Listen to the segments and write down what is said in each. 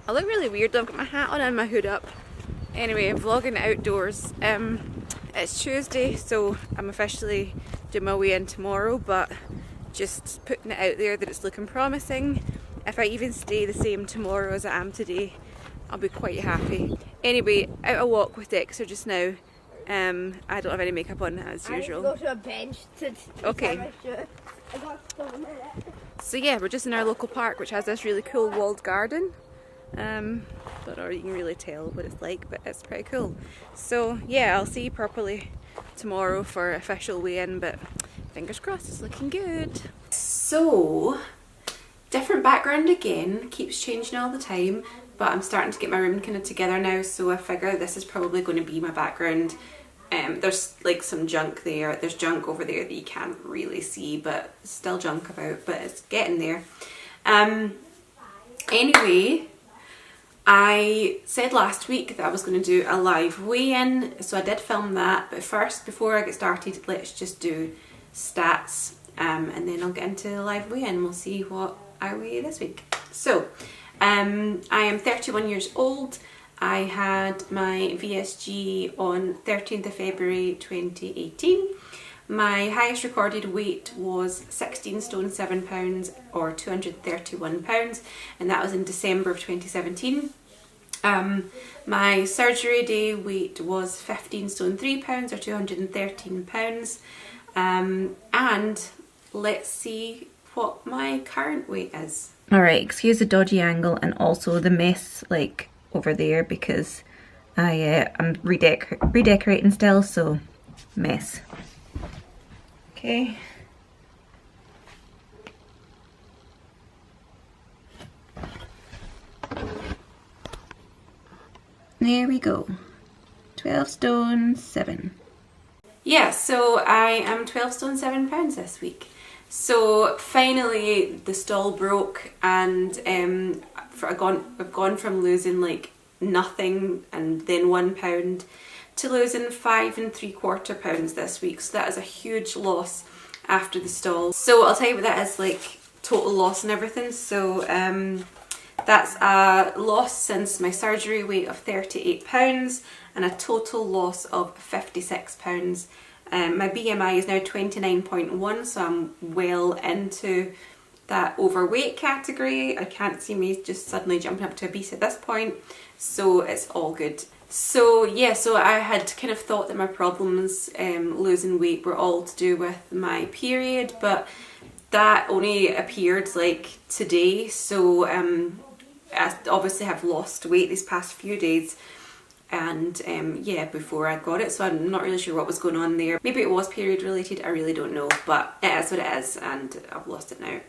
I look really weird though, I've got my hat on and my hood up. Anyway, I'm vlogging outdoors. It's Tuesday, so I'm officially doing my weigh-in tomorrow, but just putting it out there that it's looking promising. If I even stay the same tomorrow as I am today, I'll be quite happy. Anyway, out a walk with Dexter just now. I don't have any makeup on as usual. I need to go to a bench to okay. my shirt. I got stone in it. So yeah, we're just in our local park, which has this really cool walled garden. But or you can really tell what it's like, but it's pretty cool. So yeah, I'll see you properly tomorrow for official weigh-in, but fingers crossed, it's looking good. So, different background again, keeps changing all the time, but I'm starting to get my room kind of together now, so I figure this is probably going to be my background. There's like some junk there, there's junk over there that you can't really see, but still junk about, but it's getting there. Anyway, I said last week that I was going to do a live weigh-in, so I did film that, but first, before I get started, let's just do stats, and then I'll get into the live weigh-in. We'll see what I weigh this week. So, I am 31 years old. I had my VSG on 13th of February 2018. My highest recorded weight was 16 stone 7 pounds or 231 pounds, and that was in December of 2017. My surgery day weight was 15 stone 3 pounds or 213 pounds. And let's see what my current weight is. Alright, excuse the dodgy angle and also the mess like over there because I'm redecorating still, so mess. Okay. There we go. 12 stone 7. Yeah, so I am 12 stone 7 pounds this week. So finally the stall broke, and I've gone from losing like nothing and then 1 pound to losing 5 3/4 pounds this week. So that is a huge loss after the stall. So I'll tell you what that is, like total loss and everything. So that's a loss since my surgery weight of 38 pounds and a total loss of 56 pounds. My BMI is now 29.1, so I'm well into that overweight category. I can't see me just suddenly jumping up to obese at this point, so it's all good. So yeah, so I had kind of thought that my problems losing weight were all to do with my period, but that only appeared like today, so I obviously have lost weight these past few days, and yeah, before I got it, so I'm not really sure what was going on there. Maybe it was period related, I really don't know, but it is what it is and I've lost it now.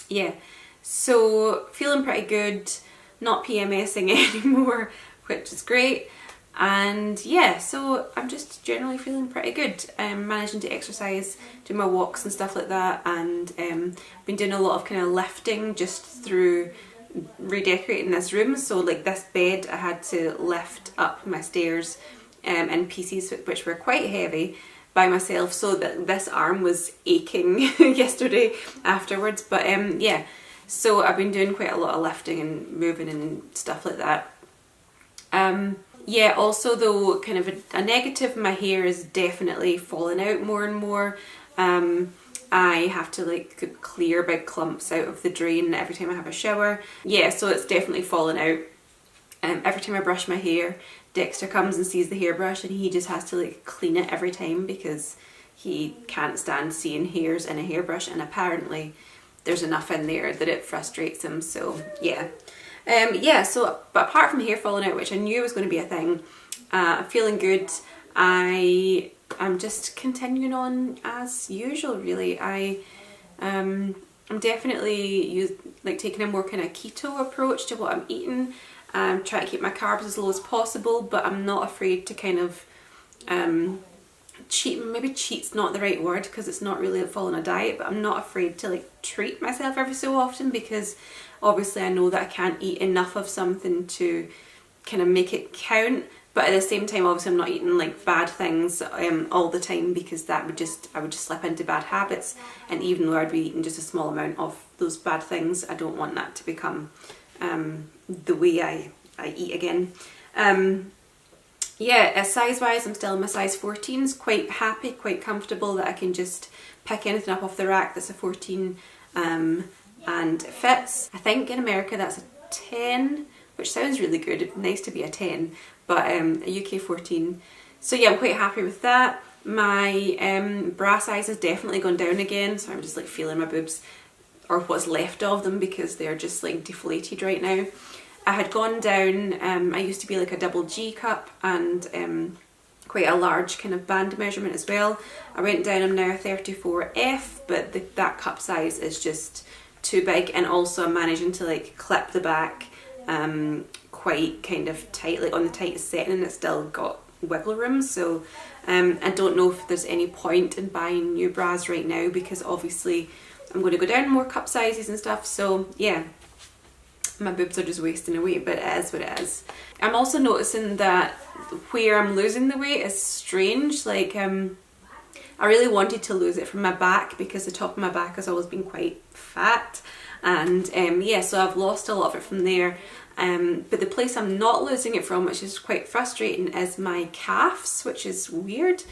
Yeah, so feeling pretty good, not PMSing anymore, which is great. And yeah, so I'm just generally feeling pretty good. Managing to exercise, do my walks and stuff like that, and been doing a lot of kind of lifting just through redecorating this room. So like this bed I had to lift up my stairs in pieces which were quite heavy by myself, so that this arm was aching yesterday afterwards. But yeah, so I've been doing quite a lot of lifting and moving and stuff like that. Yeah, also though, kind of a negative, my hair is definitely falling out more and more. I have to like clear big clumps out of the drain every time I have a shower. Yeah, so it's definitely falling out. Every time I brush my hair, Dexter comes and sees the hairbrush and he just has to like clean it every time because he can't stand seeing hairs in a hairbrush, and apparently there's enough in there that it frustrates him, so yeah. Yeah, so but apart from hair falling out, which I knew was going to be a thing, I'm feeling good. I'm just continuing on as usual, really. I'm definitely taking a more kind of keto approach to what I'm eating. Trying to keep my carbs as low as possible, but I'm not afraid to kind of cheat. Maybe cheat's not the right word because it's not really following a diet, but I'm not afraid to like treat myself every so often, because obviously I know that I can't eat enough of something to kind of make it count. But at the same time, obviously I'm not eating like bad things all the time, because I would just slip into bad habits, and even though I'd be eating just a small amount of those bad things, I don't want that to become the way I eat again. Yeah, size wise I'm still in my size 14s, quite happy, quite comfortable that I can just pick anything up off the rack that's a 14 and it fits. I think in America that's a 10, which sounds really good, it'd be nice to be a 10, but a UK 14. So yeah, I'm quite happy with that. My bra size has definitely gone down again, so I'm just like feeling my boobs, or what's left of them, because they're just like deflated right now. I had gone down, I used to be like a double G cup and quite a large kind of band measurement as well. I went down, I'm now a 34F, but that cup size is just too big, and also I'm managing to like clip the back quite kind of tight, like on the tightest setting, and it's still got wiggle room. So I don't know if there's any point in buying new bras right now, because obviously I'm going to go down more cup sizes and stuff. So yeah, my boobs are just wasting away, but it is what it is. I'm also noticing that where I'm losing the weight is strange. Like I really wanted to lose it from my back, because the top of my back has always been quite fat, and yeah, so I've lost a lot of it from there. But the place I'm not losing it from, which is quite frustrating, is my calves, which is weird.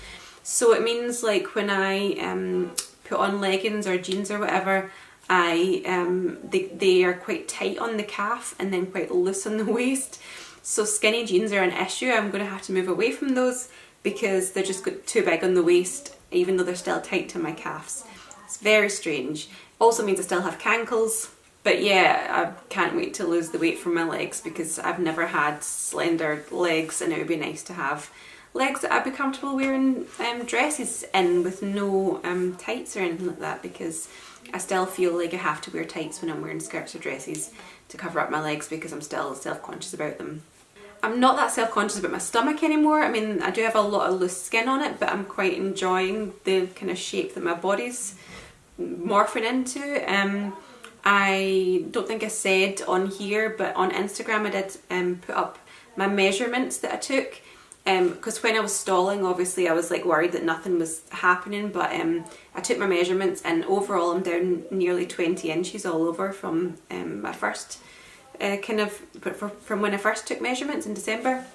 So it means like when I put on leggings or jeans or whatever, they are quite tight on the calf and then quite loose on the waist. So skinny jeans are an issue. I'm going to have to move away from those because they're just too big on the waist, even though they're still tight to my calves. It's very strange. Also means I still have cankles. But yeah, I can't wait to lose the weight from my legs, because I've never had slender legs, and it would be nice to have legs that I'd be comfortable wearing dresses in with no tights or anything like that, because I still feel like I have to wear tights when I'm wearing skirts or dresses to cover up my legs, because I'm still self-conscious about them. I'm not that self-conscious about my stomach anymore. I mean, I do have a lot of loose skin on it, but I'm quite enjoying the kind of shape that my body's morphing into. I don't think I said on here, but on Instagram I did put up my measurements that I took, because when I was stalling, obviously I was like worried that nothing was happening, but I took my measurements, and overall I'm down nearly 20 inches all over from my first from when I first took measurements in December.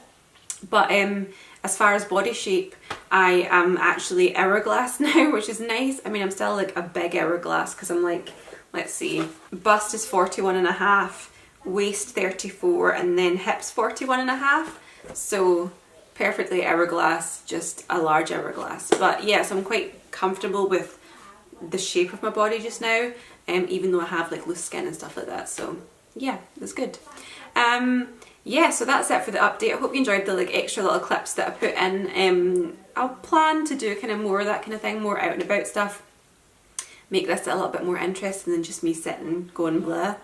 But as far as body shape, I am actually hourglass now, which is nice. I mean, I'm still like a big hourglass, because I'm like, let's see, bust is 41.5, waist 34, and then hips 41.5. So perfectly hourglass, just a large hourglass. But yes, I'm quite comfortable with the shape of my body just now, even though I have like loose skin and stuff like that. So yeah, that's good. Yeah, so that's it for the update. I hope you enjoyed the like extra little clips that I put in. I'll plan to do kind of more of that kind of thing, more out and about stuff. Make this a little bit more interesting than just me sitting going blah.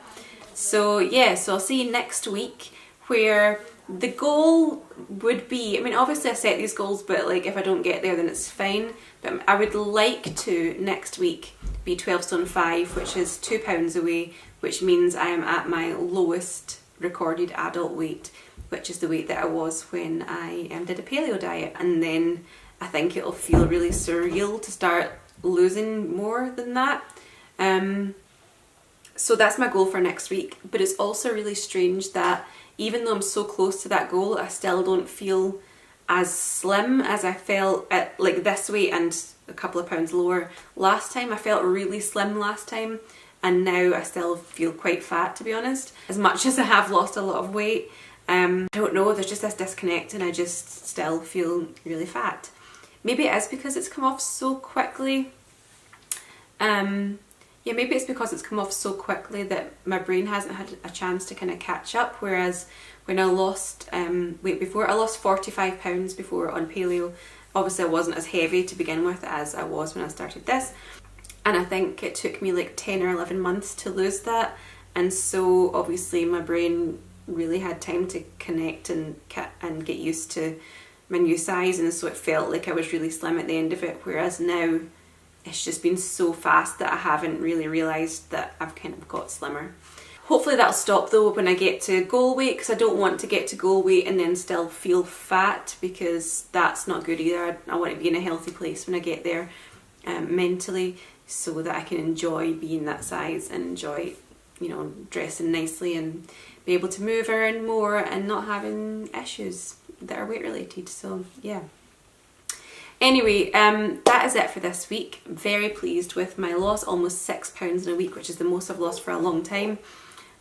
So yeah, so I'll see you next week, where the goal would be, I mean obviously I set these goals, but like if I don't get there then it's fine, but I would like to next week be 12 stone 5, which is 2 pounds away, which means I am at my lowest recorded adult weight, which is the weight that I was when I did a paleo diet. And then I think it'll feel really surreal to start losing more than that. So that's my goal for next week. But it's also really strange that even though I'm so close to that goal, I still don't feel as slim as I felt at like this weight and a couple of pounds lower last time. I felt really slim last time, and now I still feel quite fat, to be honest. As much as I have lost a lot of weight, I don't know, there's just this disconnect, and I just still feel really fat. Maybe it is because it's come off so quickly. Yeah, maybe it's because it's come off so quickly that my brain hasn't had a chance to kind of catch up, whereas when I lost weight before, I lost 45 pounds before on paleo. Obviously I wasn't as heavy to begin with as I was when I started this, and I think it took me like 10 or 11 months to lose that, and so obviously my brain really had time to connect and get used to my new size, and so it felt like I was really slim at the end of it, whereas now it's just been so fast that I haven't really realised that I've kind of got slimmer. Hopefully that'll stop though when I get to goal weight, because I don't want to get to goal weight and then still feel fat, because that's not good either. I want to be in a healthy place when I get there mentally, so that I can enjoy being that size and enjoy, you know, dressing nicely and be able to move around more and not having issues that are weight related. So yeah. Anyway, that is it for this week. Very pleased with my loss, almost £6 in a week, which is the most I've lost for a long time.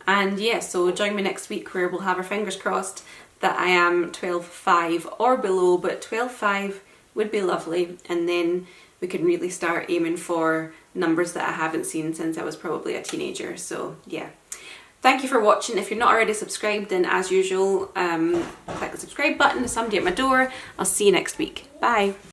And yeah, so join me next week where we'll have our fingers crossed that I am 12.5 or below, but 12.5 would be lovely, and then we can really start aiming for numbers that I haven't seen since I was probably a teenager. So yeah. Thank you for watching. If you're not already subscribed, then as usual, click the subscribe button. There's somebody at my door. I'll see you next week. Bye.